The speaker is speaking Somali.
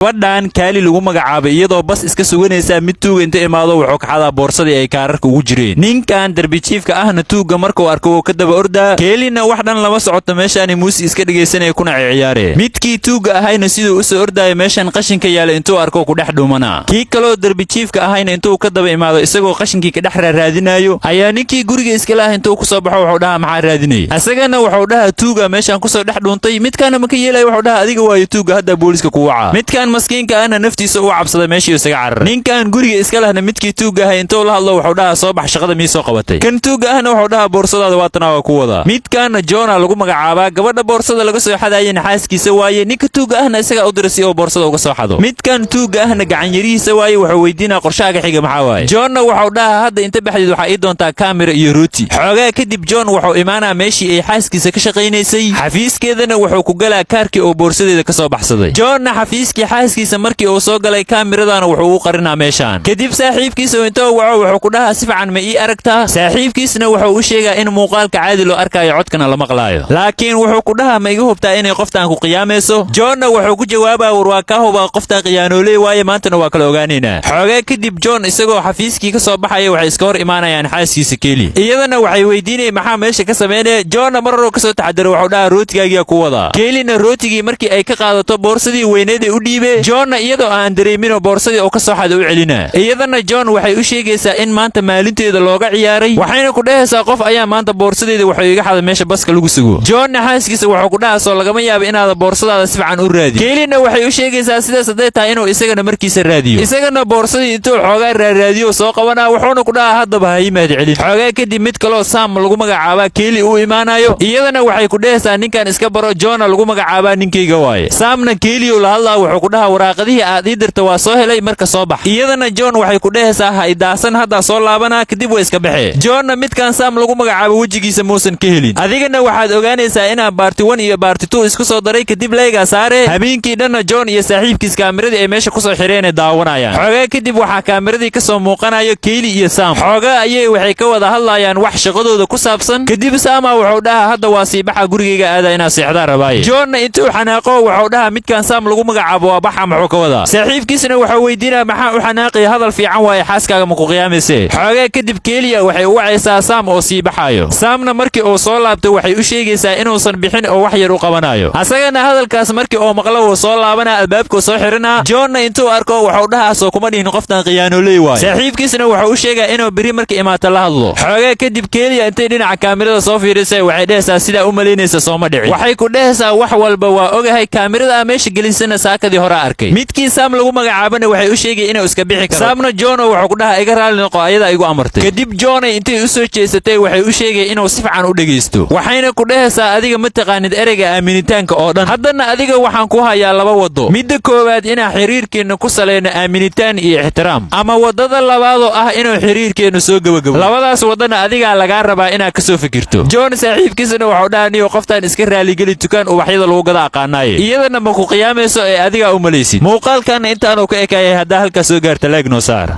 gabadhan kaali lagu magacaabay iyadoo bas iska suganaysa mid tuuga inta imaado wuxuu kaxadaa boorsadii ay kaararka ugu jireen. ninkan darbijiifka ahna tuuga markuu arko wuu ka daba ordaa. keelina wax dhan lama socoto meeshaan muusig iska dhageysanaya kuna ciyaaree. midkii tuuga ahayna siduu u soo ordaayo meeshan qashinka yaala intuu arko ku dhex dhuumana. kii kaloo darbijiifka ahayna intuu ka daba imaado isagoo qashinkii ka dhex raadinayo ayaa ninkii guriga iska laah intuu ku soo baxo wuxuu dhahaa maxaa raadinay. asagana wuxuu dhahaa tuuga meeshan ku soo dhex dhuuntay. midkaana ma ka yeelay wuxuu dhahaa adiga waayo tuuga hadda booliska ku waca. maskiinka ahna naftiisa u cabsaday meeshii isaga carar. ninkan guriga iska lahna midkii tuuga ahay intuu la hadlo wuxuu dhahaa soo bax shaqada mii soo qabatay. kan tuuga ahna wuxuu dhahaa boorsadaada waatana waa ku wada. midkaana Joona lagu magacaabaa gabadha boorsada laga soo xadaayeen xaaskiisa waaye. ninka tuuga ahna isaga u diray oo boorsada uga soo xado. midkan tuuga ahna gacan yarihiisa waaye wuxuu weydiinaa qorshaaga xiga maxaa waaye. Joona wuxuu dhahaa hadda inta baxdid waxa ii doontaa kaamira iyo rooti. xoogaa kadib Joon wuxuu imaanaa meeshii ay xaaskiisa ka shaqaynaysay. xafiiskeedana wuxuu ku galaa kaarkii oo boorsadeeda ka soo baxsaday. Joonna xafiiskii xaaskiisa markii uu soo galay kaamiradana wuxuu u qarinaa meeshaan. kadib saaxiibkiisa intuu waco wuxuu ku dhahaa si fiican ma ii aragtaa. saaxiibkiisna wuxuu u sheegaa in muuqaalka caadi loo arkaayo codkana la maqlaayo. laakiin wuxuu ku dhahaa ma iga hubtaa inay qoftaan ku qiyaamayso. Joonna wuxuu ku jawaabaa war waa ka hubaa qoftaan qiyaanooley waaye maantana waa kala ogaanaynaa. xoogaa kadib Joon isagoo xafiiskii ka soo baxaya waxay iska hor imaanayaan xaaskiisa Keeli. iyadana waxay weydiinayaan maxaa meesha ka sameynaya. Joonna mararoo ka soo taxadaro wuxuu dhahaa rootigaagiya ku wada. Keelina rootigii markii ay ka qaadato boorsadii weyneed u dhiibay. Joonna iyadoo aan dareemin boorsadii oo ka soo xad u celina. iyadana Joon waxay u sheegaysaa in maanta maalinteeda looga ciyaaray. waxayna ku dhahaysaa qof ayaa maanta boorsadeeda wuxuu iga xaday meesha baska lagu sugo. Joonna xaaskiisa wuxuu ku dhahaa soo lagama yaabo inaad boorsadaada si fiican u raadiyo. Keelina waxay u sheegaysaa sidaas haday tahay inuu isagana markiisa raadiyo. isagana boorsadii intuu xoogaa raadiyo soo qabanaa wuxuuna ku dhahaa haddaba ha yimaad celin. xoogaa kadib mid kaloo Sam lagu magacaabaa Keeli uu imaanayo. iyadana waxay ku dhahaysaa ninkan iska baro Joonna lagu magacaabaa ninkayga waaye. Samna Keeli uu la hadlaa wuxuu ku dhahaa waraaqadihii aad ii dirta waa soo helay marka soo bax. iyadana Joon waxay ku dhahaysaa ha idaasan hadda soo laabana kadib way iska baxee. Joonna midkan Sam lagu magacaabo wajigiisa muusan ka helin. adigana waxaad ogaanaysaa inaan baarti 1 iyo baarti 2 isku soo daray kadib layga saare. habeenkii dhanna Joon iyo saaxiibkiis kaamiradii ay meesha ku soo xireen daawanayaan. xoogaa kadib waxaa kaamiradii ka soo muuqanayo Keeli iyo Sam. xoogaa ayay waxay ka wada hadlayaan wax shaqadooda ku saabsan. kadib Sam wuxuu dhahaa hadda waa sii baxa gurigayga aada inaa seexdaa rabaaye. Joonna intuu xanaaqo wuxuu dhahaa midkan Sam lagu magacaabo waa baxa muxuu ka wada. saaxiibkiisna wuxuu weydiinaa maxaa u xanaaqay hadal fiican waaye xaaskaaga ma ku qiyaamayse. xoogaa kadib Keeliya waxay u wacaysaa Sam oo sii baxayo. Samna markii uu soo laabto waxay u sheegaysaa inuusan bixin oo wax yar u qabanayo. asagana hadalkaas markii uu maqlo uu soo laabana albaabka soo xirina. Joonna intuu arko wuxuu dhahaa soo kuma dhihin qoftan qiyaanooley waaye. saaxiibkiisna wuxuu u sheegaa inuu biri markii imaata la hadlo. xoogaa kadib Keeliya intay dhinaca kaamirada soo fiirisay waxay dhahaysaa sidaa u malaynaysa soo ma dhicin. waxay ku dhahaysaa wax walba waa ogahay kaamirada meesha gelisana saakadii hore arkay. midkii Sam lagu magacaabana waxay u sheegay inuu iska bixi karo. Samna Joon wuxuu ku dhahaa iga raali noqo ayada igu amartay. kadib Joon intay u soo jeesatay waxay u sheegay inuu si fiican u dhageysto. waxayna ku dhahaysaa adiga ma taqaanid ereyga aaminitaanka oo dhan. haddana adiga waxaan ku hayaa laba wado. midda koowaad inaan xiriirkeena ku saleyno aaminitaan iyo ixtiraam. ama wadada labaad oo ah inuu xiriirkeena soo gabagabo. labadaas wadana adiga laga rabaa inaad ka soo fikirto. Joon saaxiibkiisana wuxuu dhahaa niyo qoftaan iska raali gali tukaan ubaxyada lagu gada aqaanaaye. iyadana ma ku qiyaamayso ee adiga u malaysid. muuqaalkan intaanu ka ekayay hadda halka soo gaarta like noo saar.